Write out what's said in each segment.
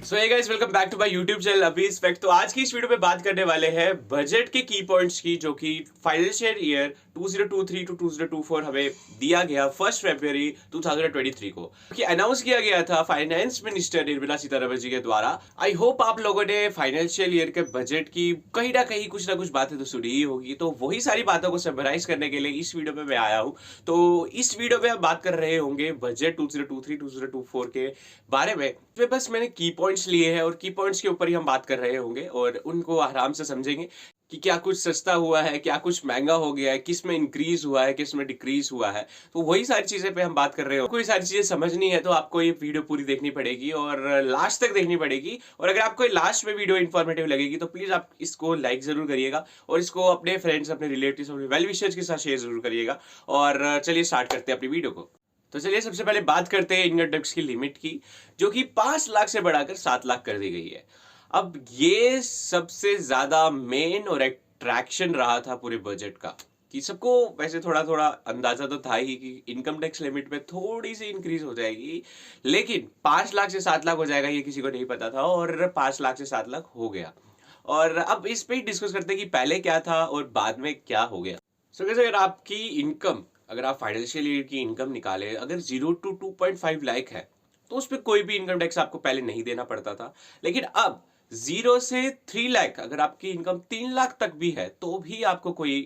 So hey guys, welcome back to my YouTube channel अभी इस fact. तो आज की इस वीडियो में बात करने वाले हैं बजट के की पॉइंट्स की, जो कि फाइनेंशियल ईयर 2023 टू 2024 हमें दिया गया 1 फरवरी 2023 को, कि अनाउंस किया गया था फाइनेंस मिनिस्टर निर्मला सीतारमण जी के द्वारा। आई होप आप लोगों ने फाइनेंशियल ईयर के बजट की कहीं ना कुछ बातें तो सुनी ही होगी। तो वही सारी बातों को समराइज करने के लिए इस वीडियो में मैं आया हूँ। तो इस वीडियो में हम बात कर रहे होंगे बजट 2023 2024 के बारे में। तो बस मैंने की पॉइंट्स लिए हैं और की पॉइंट्स के ऊपर ही हम बात कर रहे होंगे और उनको आराम से समझेंगे कि क्या कुछ सस्ता हुआ है, क्या कुछ महंगा हो गया है, किस में इंक्रीज हुआ है, किस में डिक्रीज हुआ है। तो वही सारी चीजें पे हम बात कर रहे हो। कोई सारी चीजें समझनी है तो आपको ये वीडियो पूरी देखनी पड़ेगी और लास्ट तक देखनी पड़ेगी। और अगर आपको लास्ट में वीडियो इन्फॉर्मेटिव लगेगी तो प्लीज आप इसको लाइक जरूर करिएगा और इसको अपने फ्रेंड्स, अपने रिलेटिव्स, अपने वेल विशर्स के साथ शेयर जरूर करिएगा। और चलिए स्टार्ट करते हैं अपनी वीडियो को। तो चलिए सबसे पहले बात करते हैं इनकम टैक्स की लिमिट की, जो कि 5 लाख से बढ़ाकर 7 लाख कर दी गई है। अब ये सबसे ज्यादा मेन और अट्रैक्शन रहा था पूरे बजट का, कि सबको वैसे थोड़ा थोड़ा अंदाजा तो था ही कि इनकम टैक्स लिमिट में थोड़ी सी इंक्रीज हो जाएगी, लेकिन 5 लाख से 7 लाख हो जाएगा ये किसी को नहीं पता था, और 5 लाख से 7 लाख हो गया। और अब इस पे ही डिस्कस करते हैं कि पहले क्या था और बाद में क्या हो गया। सो so, अगर आपकी इनकम, अगर आप फाइनेंशियल ईयर की इनकम निकाले, अगर 0 to 2.5 लाख है तो उस पर कोई भी इनकम टैक्स आपको पहले नहीं देना पड़ता था। लेकिन अब 0 से 3 लाख, अगर आपकी इनकम 3 लाख तक भी है तो भी आपको कोई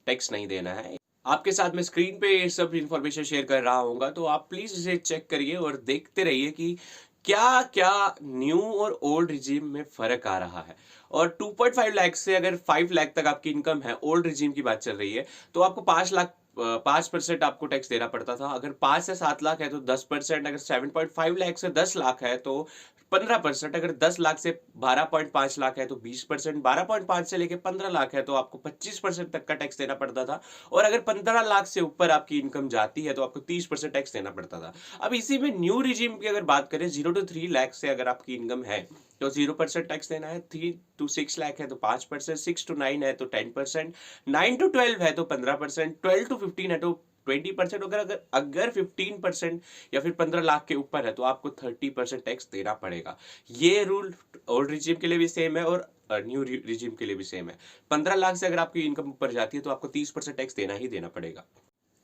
टैक्स नहीं देना है। आपके साथ में स्क्रीन पे ये सब इंफॉर्मेशन शेयर कर रहा हूँ, तो आप प्लीज इसे चेक करिए और देखते रहिए कि क्या क्या न्यू और ओल्ड रिजीम में फर्क आ रहा है। और 2.5 लाख से अगर 5 लाख तक आपकी इनकम है, ओल्ड रिजीम की बात चल रही है, तो आपको 5% आपको टैक्स देना पड़ता था। अगर 5 से 7 लाख है तो 10%, अगर 7.5 लाख से 10 लाख है तो 15%, अगर 10 लाख से 12.5 लाख है तो 20%, 12.5 से लेके 15 लाख है तो आपको 25% तक का टैक्स देना पड़ता था। और अगर 15 लाख से ऊपर आपकी इनकम जाती है तो आपको 30% टैक्स देना पड़ता था। अब इसी में न्यू रिजीम की अगर बात करें, 0 to 3 लाख से अगर आपकी इनकम है तो 0% टैक्स देना है, 3 to 6 लाख है तो 5%, 6 to 9 है तो 10%, 9 to 12 है तो 15%, 12 to 15 है तो 20%। अगर अगर अगर 15% या फिर 15 लाख के ऊपर है तो आपको 30% टैक्स देना पड़ेगा। ये रूल ओल्ड रिजीम के लिए भी सेम है और न्यू रिजीम के लिए भी सेम है। 15 लाख से अगर आपकी इनकम ऊपर जाती है तो आपको 30% टैक्स देना ही देना पड़ेगा।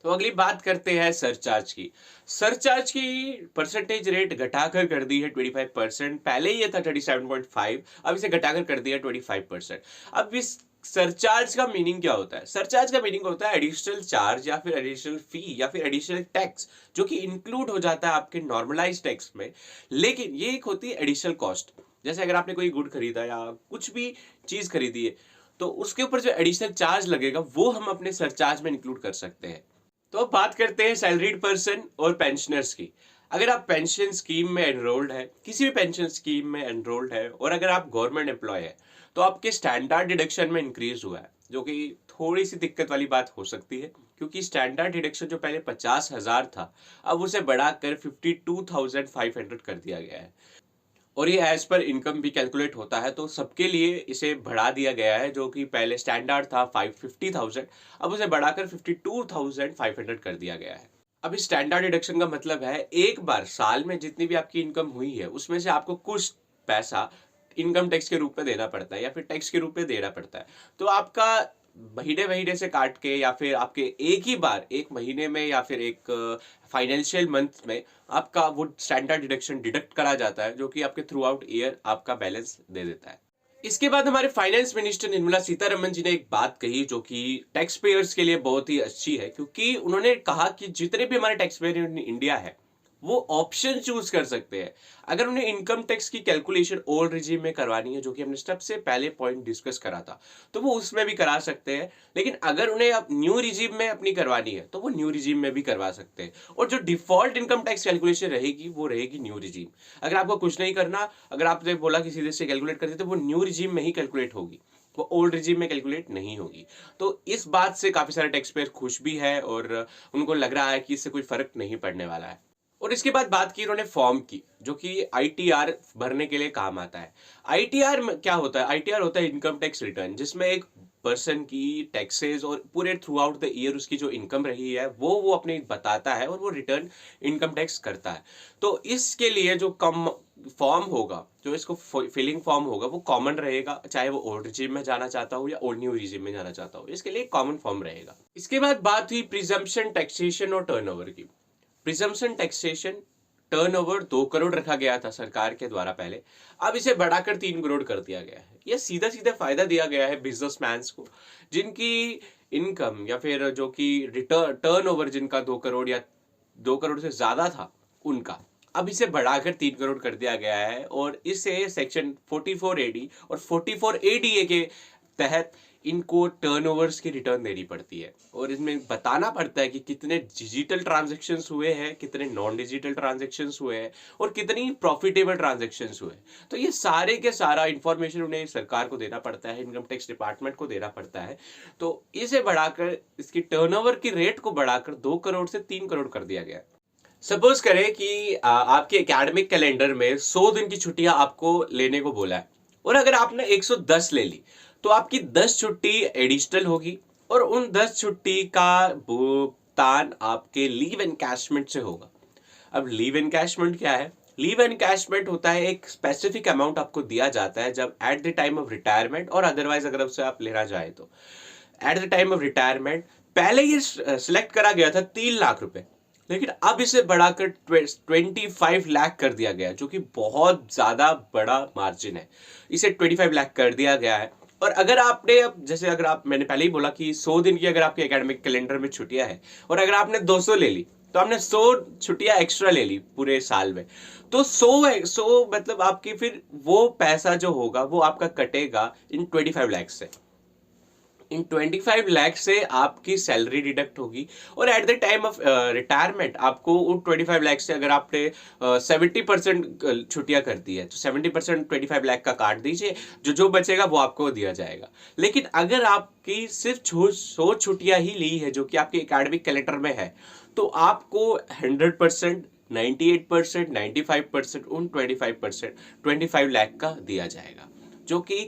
तो अगली बात करते हैं सरचार्ज की। सरचार्ज की परसेंटेज रेट घटाकर कर दी है 25%। पहले ये था 37.5, अब इसे घटाकर कर दिया 25%। अब इस सरचार्ज का मीनिंग क्या होता है? सरचार्ज का मीनिंग होता है एडिशनल चार्ज या फिर एडिशनल फी या फिर एडिशनल टैक्स, जो कि इंक्लूड हो जाता है आपके नॉर्मलाइज टैक्स में। लेकिन ये एक होती है एडिशनल कॉस्ट। जैसे अगर आपने कोई गुड खरीदा या कुछ भी चीज खरीदी है तो उसके ऊपर जो एडिशनल चार्ज लगेगा वो हम अपने सरचार्ज में इंक्लूड कर सकते हैं। तो अब बात करते हैं सैलरीड पर्सन और पेंशनर्स की। अगर आप पेंशन स्कीम में एनरोल्ड है, किसी भी पेंशन स्कीम में एनरोल्ड है, और अगर आप गवर्नमेंट एम्प्लॉय है तो आपके स्टैंडर्ड डिडक्शन में इंक्रीज हुआ है, जो कि थोड़ी सी दिक्कत वाली बात हो सकती है, क्योंकि स्टैंडर्ड डिडक्शन जो पहले 50,000 था अब उसे बढ़ाकर 52,500 कर दिया गया है। और ये एज पर इनकम भी कैलकुलेट होता है, तो सबके लिए इसे बढ़ा दिया गया है। जो कि पहले स्टैंडर्ड था 50,000, अब उसे बढ़ाकर 52,500 कर दिया गया है। अब इस स्टैंडर्ड डिडक्शन का मतलब है एक बार साल में जितनी भी आपकी इनकम हुई है उसमें से आपको कुछ पैसा इनकम टैक्स के रूप में देना पड़ता है या फिर टैक्स के रूप में देना पड़ता है। तो आपका महीने महीने से काट के या फिर आपके एक ही बार एक महीने में या फिर एक फाइनेंशियल मंथ में आपका वो स्टैंडर्ड डिडक्शन डिडक्ट करा जाता है, जो कि आपके थ्रू आउट ईयर आपका बैलेंस दे देता है। इसके बाद हमारे फाइनेंस मिनिस्टर निर्मला सीतारमण जी ने एक बात कही जो कि टैक्स पेयर्स के लिए बहुत ही अच्छी है, क्योंकि उन्होंने कहा कि जितने भी हमारे टैक्स पेयर इन इंडिया है वो ऑप्शन चूज कर सकते हैं। अगर उन्हें इनकम टैक्स की कैलकुलेशन ओल्ड रिजीम में करवानी है, जो कि हमने सबसे पहले पॉइंट डिस्कस करा था, तो वो उसमें भी करा सकते हैं। लेकिन अगर उन्हें अब न्यू रिजीम में अपनी करवानी है तो वो न्यू रिजीम में भी करवा सकते हैं। और जो डिफॉल्ट इनकम टैक्स कैलकुलेशन रहेगी वो रहेगी न्यू रिजीम। अगर आपको कुछ नहीं करना, अगर आपने बोला कि सीधे से कैलकुलेट करते, तो वो न्यू रिजीम में ही कैलकुलेट होगी, वो ओल्ड रिजीम में कैलकुलेट नहीं होगी। तो इस बात से काफी सारे टैक्स पेयर खुश भी है और उनको लग रहा है कि इससे कोई फर्क नहीं पड़ने वाला है। और इसके बाद बात की उन्होंने फॉर्म की, जो कि आईटीआर भरने के लिए काम आता है। आईटीआर क्या होता है? आईटीआर होता है इनकम टैक्स रिटर्न, जिसमें एक पर्सन की टैक्सेस और पूरे थ्रू आउट द ईयर उसकी जो इनकम रही है वो अपने बताता है और वो रिटर्न इनकम टैक्स करता है। तो इसके लिए जो कम फॉर्म होगा, जो इसको फिलिंग फॉर्म होगा वो कॉमन रहेगा, चाहे वो ओल्ड रिजिम में जाना चाहता हो या ओल्ड न्यू रिजिम में जाना चाहता हो, इसके लिए कॉमन फॉर्म रहेगा। इसके बाद बात हुई प्रिजम्पशन, टैक्सेशन और टर्नओवर की। प्रिजम्पशन, टैक्सेशन, टर्नओवर 2 करोड़ रखा गया था सरकार के द्वारा पहले, अब इसे बढ़ाकर 3 करोड़ कर दिया गया है। यह सीधा सीधा फायदा दिया गया है बिजनेसमैन को, जिनकी इनकम या फिर जो कि टर्नओवर जिनका 2 करोड़ या 2 करोड़ से ज्यादा था उनका, अब इसे बढ़ाकर 3 करोड़ कर दिया गया है। और इसे सेक्शन 44 AD और 44 ADA के तहत इनको टर्नओवर्स की रिटर्न देनी पड़ती है, और इसमें बताना पड़ता है कि कितने डिजिटल ट्रांजैक्शंस हुए हैं, कितने नॉन डिजिटल ट्रांजैक्शंस हुए हैं और कितनी प्रॉफिटेबल ट्रांजैक्शंस हुए। तो ये सारे के सारा इंफॉर्मेशन उन्हें सरकार को देना पड़ता है, इनकम टैक्स डिपार्टमेंट को देना पड़ता है। तो इसे बढ़ाकर, इसकी टर्नओवर की रेट को बढ़ाकर 2 करोड़ से 3 करोड़ कर दिया गया। सपोज करें कि आपके एकेडमिक कैलेंडर में 100 दिन की छुट्टियां आपको लेने को बोला है, और अगर आपने 110 ले ली तो आपकी 10 छुट्टी एडिशनल होगी, और उन 10 छुट्टी का भुगतान आपके लीव एनकैशमेंट से होगा। अब लीव एनकैशमेंट क्या है? लीव एनकैशमेंट होता है एक स्पेसिफिक अमाउंट आपको दिया जाता है जब at the time of retirement, और अदरवाइज अगर उससे आप लेना चाहे तो at the time of retirement. पहले ये सिलेक्ट करा गया था 3 लाख रुपए, लेकिन अब इसे बढ़ाकर 25 लाख कर दिया गया, जो कि बहुत ज्यादा बड़ा मार्जिन है। इसे 25 लाख कर दिया गया है। और अगर आपने, अब जैसे अगर आप, मैंने पहले ही बोला कि 100 दिन की अगर आपके एकेडमिक कैलेंडर में छुट्टियां हैं, और अगर आपने 200 ले ली तो आपने 100 छुट्टियां एक्स्ट्रा ले ली पूरे साल में, तो 100 मतलब आपकी फिर वो पैसा जो होगा वो आपका कटेगा इन 25 लाख से। इन 25 लाख से आपकी सैलरी डिडक्ट होगी, और at the time of retirement आपको उन 25 लाख से, अगर आपने 70% छुट्टियां कर दी है तो 70% 25 लाख का काट दीजिए, जो बचेगा वो आपको दिया जाएगा। लेकिन अगर आपकी सिर्फ 100 छुट्टियां ही ली है जो कि आपके एकेडमिक कैलेंडर में है, तो आपको 100%, 98%, 95% उन 25%, 25 लाख का दिया जाएगा, जो कि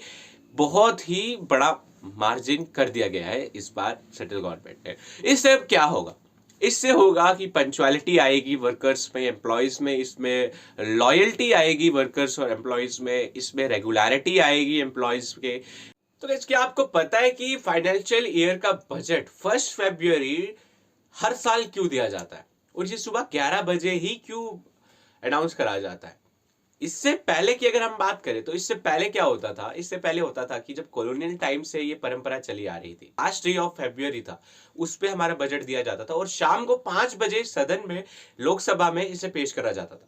बहुत ही बड़ा मार्जिन कर दिया गया है इस बार सेंट्रल गवर्नमेंट ने। इससे क्या होगा? इससे होगा कि पंक्चुअलिटी आएगी वर्कर्स में, एम्प्लॉयज में, इसमें लॉयल्टी आएगी वर्कर्स और एम्प्लॉयज में, इसमें रेगुलरिटी आएगी एम्प्लॉयज के। तो क्या आपको पता है कि फाइनेंशियल ईयर का बजट 1 फरवरी हर साल क्यों दिया जाता है, और ये सुबह 11 बजे ही क्यों अनाउंस करा जाता है? इससे पहले की अगर हम बात करें तो इससे पहले क्या होता था? इससे पहले होता था कि जब कॉलोनियल टाइम से ये परंपरा चली आ रही थी, लास्ट डे ऑफ फरवरी था, उस पे हमारा बजट दिया जाता था, और शाम को 5 बजे सदन में, लोकसभा में इसे पेश करा जाता था।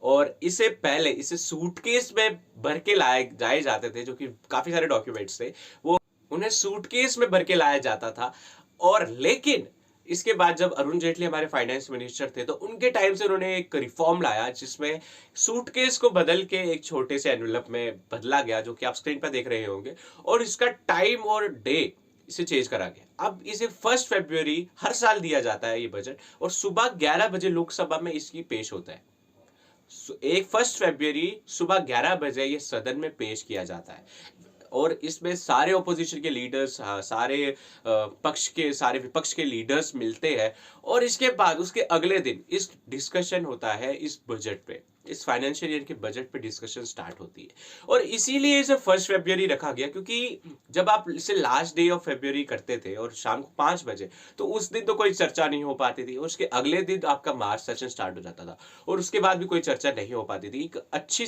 और इससे पहले इसे सूटकेस में भर के जाए जाते थे, जो कि काफी सारे डॉक्यूमेंट्स थे, वो उन्हें सूटकेस में भर के लाया जाता था। और लेकिन इसके बाद जब अरुण जेटली हमारे फाइनेंस मिनिस्टर थे, तो उनके टाइम से उन्होंने एक रिफॉर्म लाया जिसमें सूटकेस को बदल के एक छोटे से एनवेलप में बदला गया, जो कि आप स्क्रीन पर देख रहे होंगे, और इसका टाइम और डे इसे चेंज करा गया। अब इसे 1 फरवरी हर साल दिया जाता है ये बजट, और सुबह 11 बजे लोकसभा में इसकी पेश होता है। 1 फरवरी सुबह 11 बजे ये सदन में पेश किया जाता है, और इसमें सारे ओपोजिशन के लीडर्स, सारे सारे विपक्ष के लीडर्स मिलते हैं, और इसके बाद उसके अगले दिन इस डिस्कशन होता है इस बजट पे, इस फाइनेंशियल ईयर के बजट पे डिस्कशन स्टार्ट होती है। और इसीलिए इसे 1 फरवरी रखा गया, क्योंकि जब आप इसे लास्ट डे ऑफ फरवरी करते थे और शाम को 5 बजे, तो उस दिन तो कोई चर्चा नहीं हो पाती थी, और उसके अगले दिन आपका मार्च सेशन स्टार्ट हो जाता था, और उसके बाद भी कोई चर्चा नहीं हो पाती थी। एक अच्छी,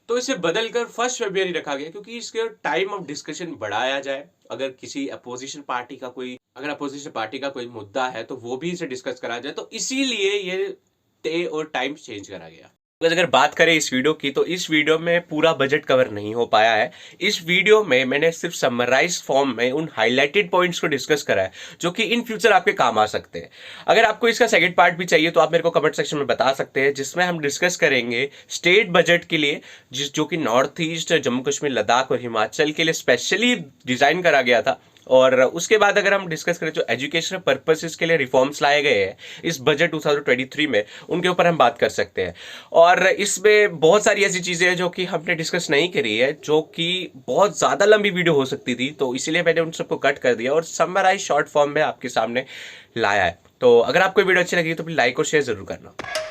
तो इसे बदलकर 1 फरवरी रखा गया, क्योंकि इसके टाइम ऑफ डिस्कशन बढ़ाया जाए। अगर किसी अपोजिशन पार्टी का कोई मुद्दा है तो वो भी इसे डिस्कस करा जाए, तो इसीलिए ये डे और टाइम चेंज करा गया। अगर बात करें इस वीडियो की, तो इस वीडियो में पूरा बजट कवर नहीं हो पाया है। इस वीडियो में मैंने सिर्फ समराइज फॉर्म में उन हाईलाइटेड पॉइंट्स को डिस्कस करा है, जो कि इन फ्यूचर आपके काम आ सकते हैं। अगर आपको इसका सेकंड पार्ट भी चाहिए तो आप मेरे को कमेंट सेक्शन में बता सकते हैं, जिसमें हम डिस्कस करेंगे स्टेट बजट के लिए, जो कि नॉर्थ ईस्ट, जम्मू कश्मीर, लद्दाख और हिमाचल के लिए स्पेशली डिजाइन करा गया था। और उसके बाद अगर हम डिस्कस करें जो एजुकेशनल पर्पसेस के लिए रिफॉर्म्स लाए गए हैं इस बजट 2023 में, उनके ऊपर हम बात कर सकते हैं। और इसमें बहुत सारी ऐसी चीजें हैं जो कि हमने डिस्कस नहीं करी है, जो कि बहुत ज्यादा लंबी वीडियो हो सकती थी, तो इसीलिए मैंने उन सबको कट कर दिया और समराइज शॉर्ट फॉर्म में आपके सामने लाया है। तो अगर आपको वीडियो अच्छी लगी तो प्लीज लाइक और शेयर जरूर करना।